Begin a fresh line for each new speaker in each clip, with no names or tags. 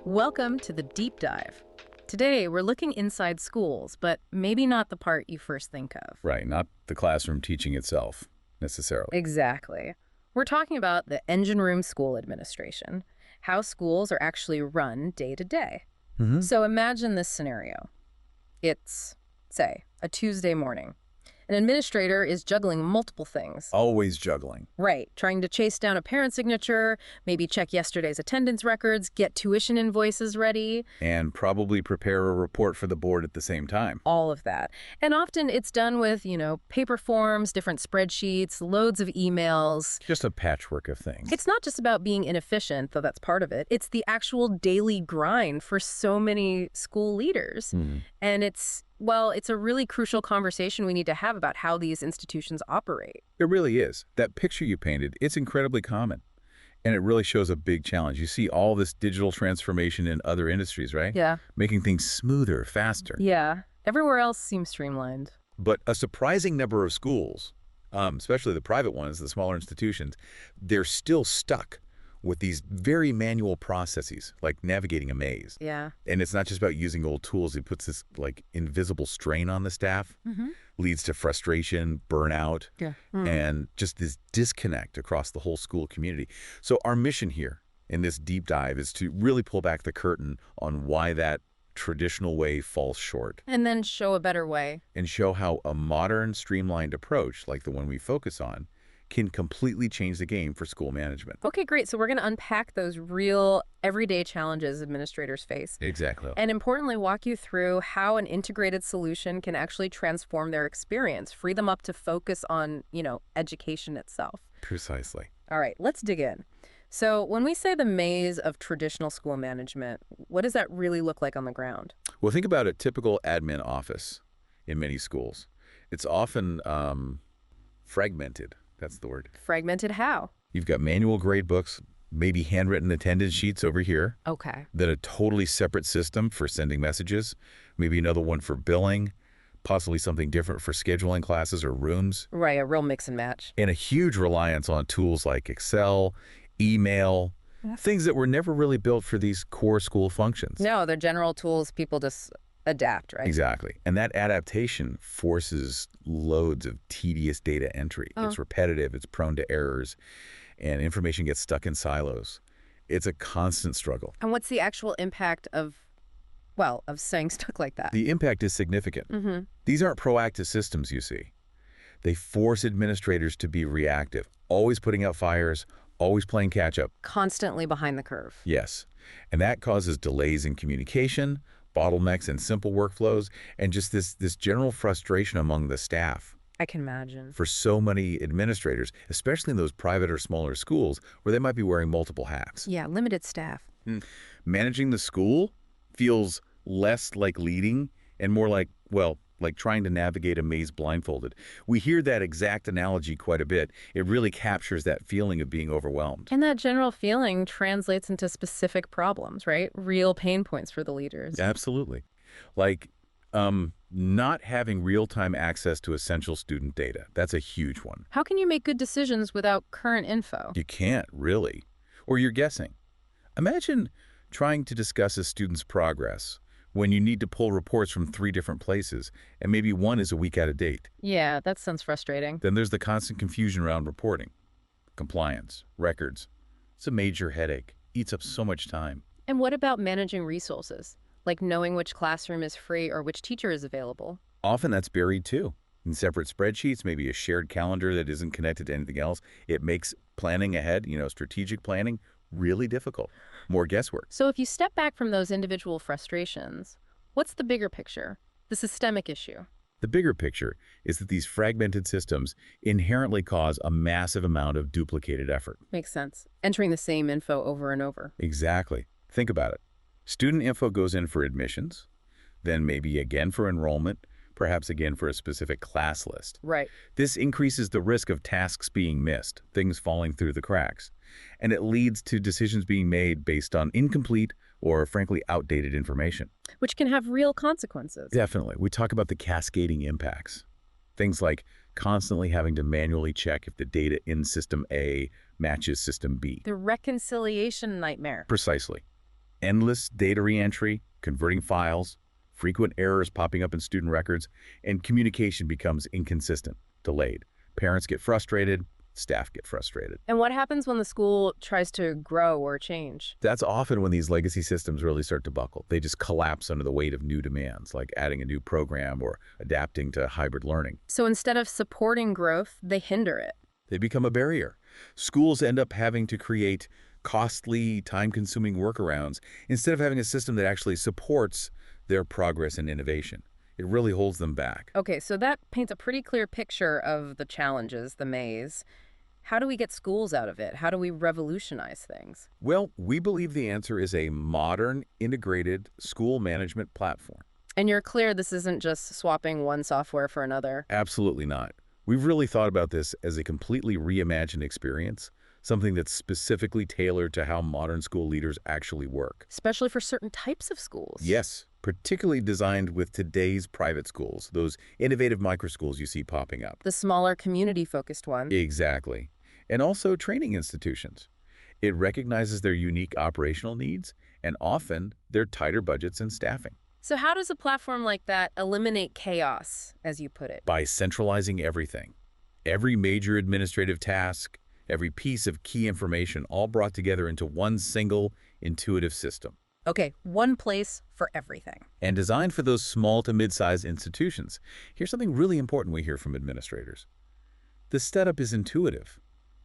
Welcome to the Deep Dive. Today, we're looking inside schools, but maybe not the part you first think of.
Right, not the classroom teaching itself, necessarily.
Exactly. We're talking about the engine room school administration, how schools are actually run day to day. So imagine this scenario. It's, say, a Tuesday morning. An administrator is juggling multiple things.
Always juggling.
Right, trying to chase down a parent signature, maybe check yesterday's attendance records, get tuition invoices ready.
And probably prepare a report for the board at the same time.
All of that. And often it's done with, paper forms, different spreadsheets, loads of emails.
Just a patchwork of things.
It's not just about being inefficient, though that's part of it. It's the actual daily grind for so many school leaders. And it's a really crucial conversation we need to have about how these institutions operate.
It really is. That picture you painted, it's incredibly common. And it really shows a big challenge. You see all this digital transformation in other industries, right?
Yeah.
Making things smoother, faster.
Yeah. Everywhere else seems streamlined.
But a surprising number of schools, especially the private ones, the smaller institutions, they're still stuck with these very manual processes, like navigating a maze.
Yeah.
And it's not just about using old tools. It puts this invisible strain on the staff, leads to frustration, burnout, and just this disconnect across the whole school community. So our mission here in this deep dive is to really pull back the curtain on why that traditional way falls short.
And then show a better way.
And show how a modern, streamlined approach, like the one we focus on, can completely change the game for school management.
Okay, great. So we're going to unpack those real everyday challenges administrators face.
Exactly.
And importantly, walk you through how an integrated solution can actually transform their experience, free them up to focus on, education itself.
Precisely.
All right, let's dig in. So when we say the maze of traditional school management, what does that really look like on the ground?
Well, think about a typical admin office in many schools. It's often fragmented. That's the word.
Fragmented how?
You've got manual grade books, maybe handwritten attendance sheets over here.
Okay.
Then a totally separate system for sending messages, maybe another one for billing, possibly something different for scheduling classes or rooms.
Right, a real mix and match.
And a huge reliance on tools like Excel, email, things that were never really built for these core school functions.
No, they're general tools people just adapt, right?
Exactly. And that adaptation forces loads of tedious data entry. It's repetitive, it's prone to errors, and information gets stuck in silos. It's a constant struggle.
And what's the actual impact of staying stuck like that?
The impact is significant. These aren't proactive systems, you see. They force administrators to be reactive, always putting out fires, always playing catch up.
Constantly behind the curve.
Yes. And that causes delays in communication, bottlenecks in simple workflows, and just this general frustration among the staff.
I can imagine.
For so many administrators, especially in those private or smaller schools where they might be wearing multiple hats.
Yeah, limited staff.
Managing the school feels less like leading and more like trying to navigate a maze blindfolded. We hear that exact analogy quite a bit. It really captures that feeling of being overwhelmed.
And that general feeling translates into specific problems, right? Real pain points for the leaders.
Absolutely. Like not having real-time access to essential student data. That's a huge one.
How can you make good decisions without current info?
You can't, really. Or you're guessing. Imagine trying to discuss a student's progress when you need to pull reports from 3 different places, and maybe one is a week out of date.
Yeah, that sounds frustrating.
Then there's the constant confusion around reporting, compliance, records. It's a major headache. Eats up so much time.
And what about managing resources? Like knowing which classroom is free or which teacher is available?
Often that's buried too. In separate spreadsheets, maybe a shared calendar that isn't connected to anything else. It makes planning ahead, strategic planning, really difficult. More guesswork.
So if you step back from those individual frustrations, what's the bigger picture? The systemic issue?
The bigger picture is that these fragmented systems inherently cause a massive amount of duplicated effort.
Makes sense. Entering the same info over and over.
Exactly. Think about it. Student info goes in for admissions, then maybe again for enrollment, perhaps again for a specific class list.
Right.
This increases the risk of tasks being missed, things falling through the cracks, and it leads to decisions being made based on incomplete or, frankly, outdated information.
Which can have real consequences.
Definitely. We talk about the cascading impacts. Things like constantly having to manually check if the data in System A matches System B.
The reconciliation nightmare.
Precisely. Endless data reentry, converting files, frequent errors popping up in student records, and communication becomes inconsistent, delayed. Parents get frustrated, staff get frustrated.
And what happens when the school tries to grow or change?
That's often when these legacy systems really start to buckle. They just collapse under the weight of new demands, like adding a new program or adapting to hybrid learning.
So instead of supporting growth, they hinder it.
They become a barrier. Schools end up having to create costly, time-consuming workarounds instead of having a system that actually supports their progress and innovation. It really holds them back.
Okay, so that paints a pretty clear picture of the challenges, the maze. How do we get schools out of it? How do we revolutionize things?
Well, we believe the answer is a modern, integrated school management platform.
And you're clear this isn't just swapping one software for another?
Absolutely not. We've really thought about this as a completely reimagined experience, something that's specifically tailored to how modern school leaders actually work.
Especially for certain types of schools?
Yes, particularly designed with today's private schools, those innovative microschools you see popping up.
The smaller community-focused ones?
Exactly. And also training institutions. It recognizes their unique operational needs and often their tighter budgets and staffing.
So how does a platform like that eliminate chaos, as you put it?
By centralizing everything. Every major administrative task, every piece of key information, all brought together into one single, intuitive system.
Okay, one place for everything.
And designed for those small to mid-sized institutions. Here's something really important we hear from administrators. The setup is intuitive.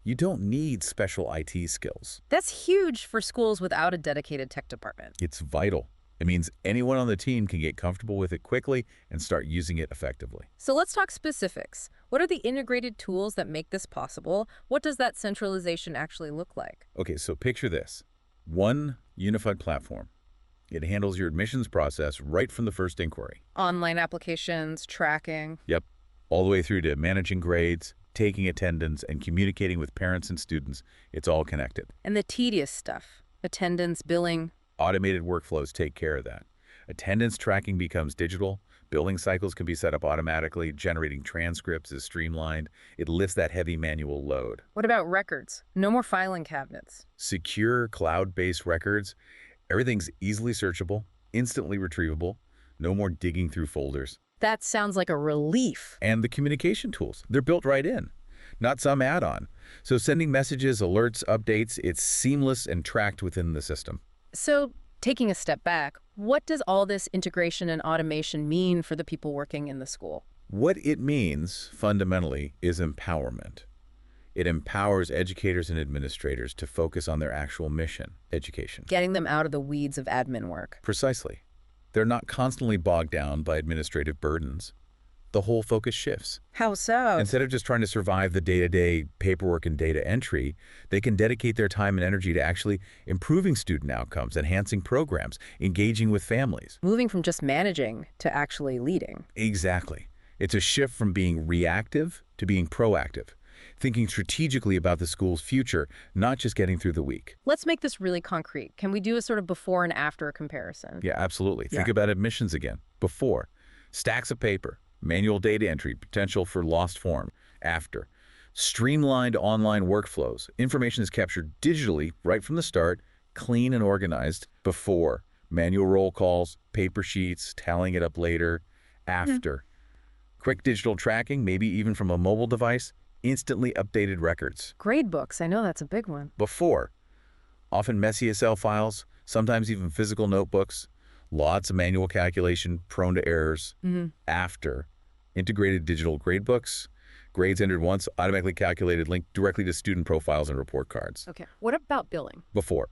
You don't need special IT skills.
That's huge for schools without a dedicated tech department.
It's vital. It means anyone on the team can get comfortable with it quickly and start using it effectively.
So let's talk specifics. What are the integrated tools that make this possible? What does that centralization actually look like?
Okay, so picture this. One unified platform. It handles your admissions process right from the first inquiry.
Online applications, tracking.
Yep, all the way through to managing grades, taking attendance, and communicating with parents and students. It's all connected.
And the tedious stuff, attendance, billing.
Automated workflows take care of that. Attendance tracking becomes digital. Billing cycles can be set up automatically. Generating transcripts is streamlined. It lifts that heavy manual load.
What about records? No more filing cabinets.
Secure cloud-based records. Everything's easily searchable, instantly retrievable. No more digging through folders.
That sounds like a relief.
And the communication tools, they're built right in, not some add-on. So sending messages, alerts, updates, it's seamless and tracked within the system.
So taking a step back, what does all this integration and automation mean for the people working in the school?
What it means, fundamentally, is empowerment. It empowers educators and administrators to focus on their actual mission, education.
Getting them out of the weeds of admin work.
Precisely. They're not constantly bogged down by administrative burdens. The whole focus shifts.
How so?
Instead of just trying to survive the day-to-day paperwork and data entry, they can dedicate their time and energy to actually improving student outcomes, enhancing programs, engaging with families.
Moving from just managing to actually leading.
Exactly. It's a shift from being reactive to being proactive, thinking strategically about the school's future, not just getting through the week.
Let's make this really concrete. Can we do a sort of before and after comparison?
Yeah, absolutely. Think about admissions again. Before, stacks of paper, manual data entry, potential for lost form. After, streamlined online workflows. Information is captured digitally right from the start, clean and organized. Before, manual roll calls, paper sheets, tallying it up later. After, quick digital tracking, maybe even from a mobile device. Instantly updated records.
Grade books, I know that's a big one.
Before, often messy Excel files, sometimes even physical notebooks, lots of manual calculation, prone to errors. After, integrated digital grade books, grades entered once, automatically calculated, linked directly to student profiles and report cards.
Okay, what about billing?
Before,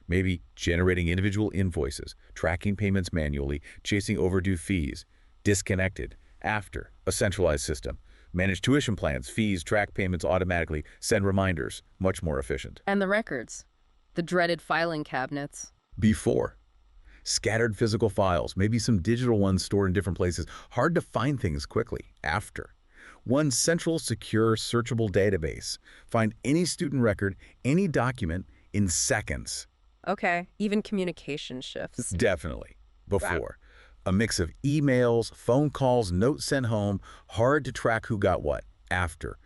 maybe generating individual invoices, tracking payments manually, chasing overdue fees, disconnected. After, a centralized system. Manage tuition plans, fees, track payments automatically, send reminders, much more efficient.
And the records, the dreaded filing cabinets.
Before, scattered physical files, maybe some digital ones stored in different places, hard to find things quickly. After, one central, secure, searchable database. Find any student record, any document in seconds.
Okay, even communication shifts.
Definitely. Before. A mix of emails, phone calls, notes sent home, hard to track who got what. After,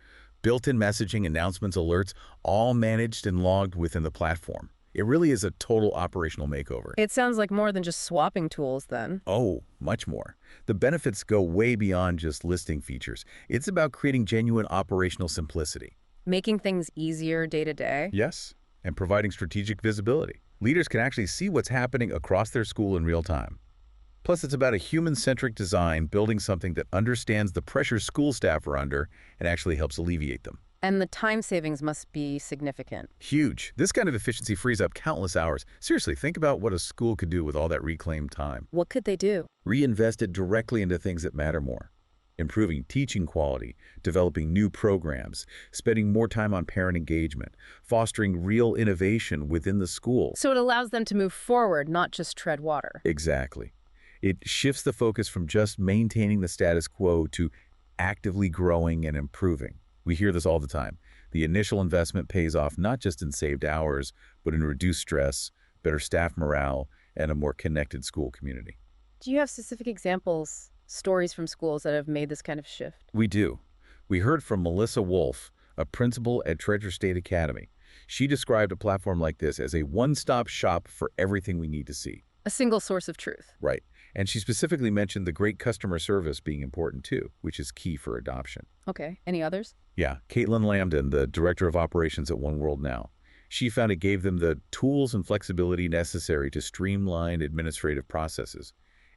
built-in messaging, announcements, alerts, all managed and logged within the platform. It really is a total operational makeover.
It sounds like more than just swapping tools then.
Oh, much more. The benefits go way beyond just listing features. It's about creating genuine operational simplicity.
Making things easier day to day.
Yes, and providing strategic visibility. Leaders can actually see what's happening across their school in real time. Plus, it's about a human-centric design, building something that understands the pressure school staff are under and actually helps alleviate them.
And the time savings must be significant.
Huge. This kind of efficiency frees up countless hours. Seriously, think about what a school could do with all that reclaimed time.
What could they do?
Reinvest it directly into things that matter more. Improving teaching quality, developing new programs, spending more time on parent engagement, fostering real innovation within the school.
So it allows them to move forward, not just tread water.
Exactly. It shifts the focus from just maintaining the status quo to actively growing and improving. We hear this all the time. The initial investment pays off not just in saved hours, but in reduced stress, better staff morale, and a more connected school community.
Do you have specific examples, stories from schools that have made this kind of shift?
We do. We heard from Melissa Wolf, a principal at Treasure State Academy. She described a platform like this as a one-stop shop for everything we need to see.
A single source of truth.
Right. And she specifically mentioned the great customer service being important too, which is key for adoption.
Okay. Any others?
Yeah. Caitlin Lambden, the director of operations at One World Now. She found it gave them the tools and flexibility necessary to streamline administrative processes.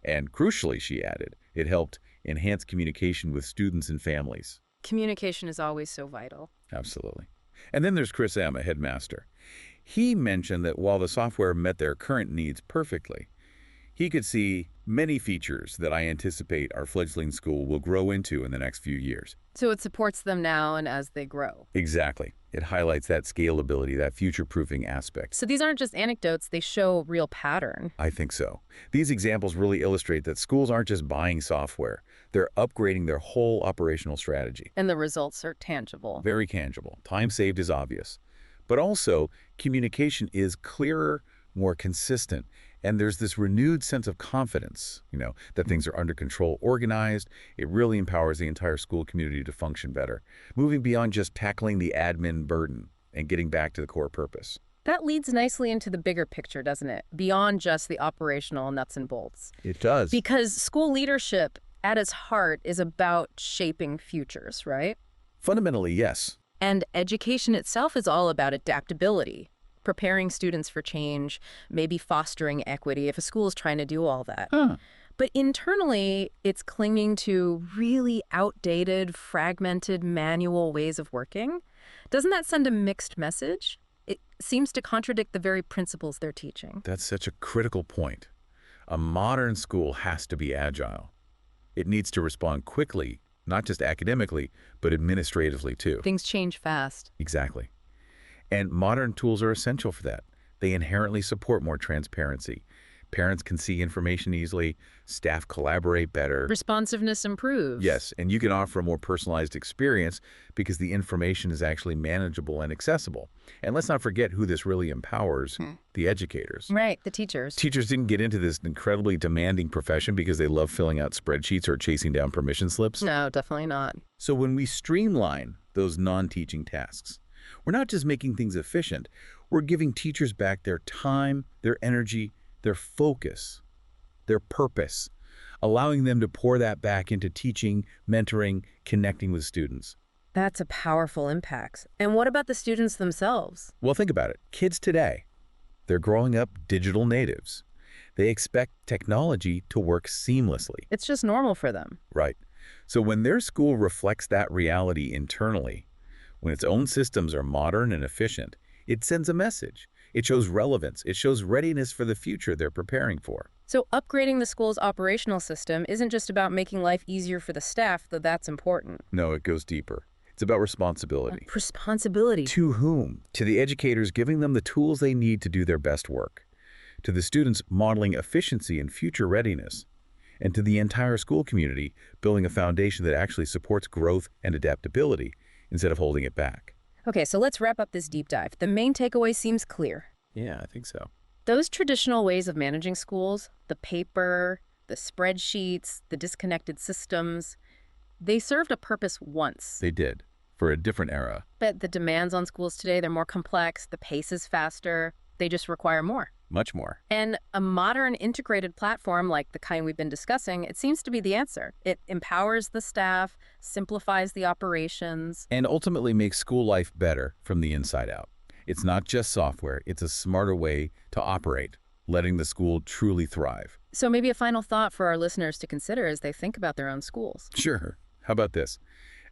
And crucially, she added, it helped enhance communication with students and families.
Communication is always so vital.
Absolutely. And then there's Chris M., a headmaster. He mentioned that while the software met their current needs perfectly, he could see many features that I anticipate our fledgling school will grow into in the next few years.
So it supports them now and as they grow.
Exactly. It highlights that scalability, that future-proofing aspect.
So these aren't just anecdotes, they show real pattern.
I think so. These examples really illustrate that schools aren't just buying software. They're upgrading their whole operational strategy.
And the results are tangible.
Very tangible. Time saved is obvious. But also, communication is clearer, more consistent, and there's this renewed sense of confidence, that things are under control, organized. It really empowers the entire school community to function better, moving beyond just tackling the admin burden and getting back to the core purpose.
That leads nicely into the bigger picture, doesn't it? Beyond just the operational nuts and bolts.
It does.
Because school leadership, at its heart, is about shaping futures, right?
Fundamentally, yes.
And education itself is all about adaptability. Preparing students for change, maybe fostering equity if a school is trying to do all that. But internally, it's clinging to really outdated, fragmented, manual ways of working. Doesn't that send a mixed message? It seems to contradict the very principles they're teaching.
That's such a critical point. A modern school has to be agile. It needs to respond quickly, not just academically, but administratively too.
Things change fast.
Exactly. And modern tools are essential for that. They inherently support more transparency. Parents can see information easily. Staff collaborate better.
Responsiveness improves.
Yes, and you can offer a more personalized experience because the information is actually manageable and accessible. And let's not forget who this really empowers, the educators.
Right, the teachers.
Teachers didn't get into this incredibly demanding profession because they love filling out spreadsheets or chasing down permission slips.
No, definitely not.
So when we streamline those non-teaching tasks, we're not just making things efficient, we're giving teachers back their time, their energy, their focus, their purpose, allowing them to pour that back into teaching, mentoring, connecting with students.
That's a powerful impact. And what about the students themselves?
Well, think about it. Kids today, they're growing up digital natives. They expect technology to work seamlessly.
It's just normal for them.
Right. So when their school reflects that reality internally, when its own systems are modern and efficient, it sends a message. It shows relevance. It shows readiness for the future they're preparing for.
So upgrading the school's operational system isn't just about making life easier for the staff, though that's important.
No, it goes deeper. It's about responsibility.
Responsibility.
To whom? To the educators, giving them the tools they need to do their best work. To the students, modeling efficiency and future readiness. And to the entire school community, building a foundation that actually supports growth and adaptability instead of holding it back.
Okay, so let's wrap up this deep dive. The main takeaway seems clear.
Yeah, I think so.
Those traditional ways of managing schools, the paper, the spreadsheets, the disconnected systems, they served a purpose once.
They did, for a different era.
But the demands on schools today, they're more complex, the pace is faster. They just require more.
Much more.
And a modern integrated platform like the kind we've been discussing, it seems to be the answer. It empowers the staff, simplifies the operations,
And ultimately makes school life better from the inside out. It's not just software, it's a smarter way to operate, letting the school truly thrive.
So maybe a final thought for our listeners to consider as they think about their own schools.
Sure. How about this?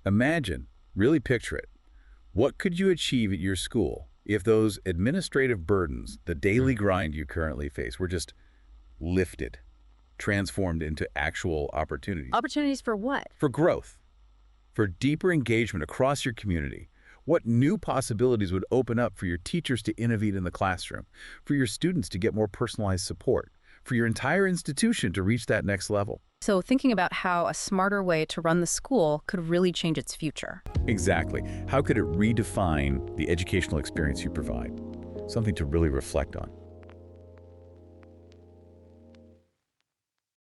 Imagine, really picture it. What could you achieve at your school if those administrative burdens, the daily grind you currently face, were just lifted, transformed into actual opportunities?
Opportunities for what?
For growth, for deeper engagement across your community. What new possibilities would open up for your teachers to innovate in the classroom, for your students to get more personalized support, for your entire institution to reach that next level?
So thinking about how a smarter way to run the school could really change its future.
Exactly. How could it redefine the educational experience you provide? Something to really reflect on.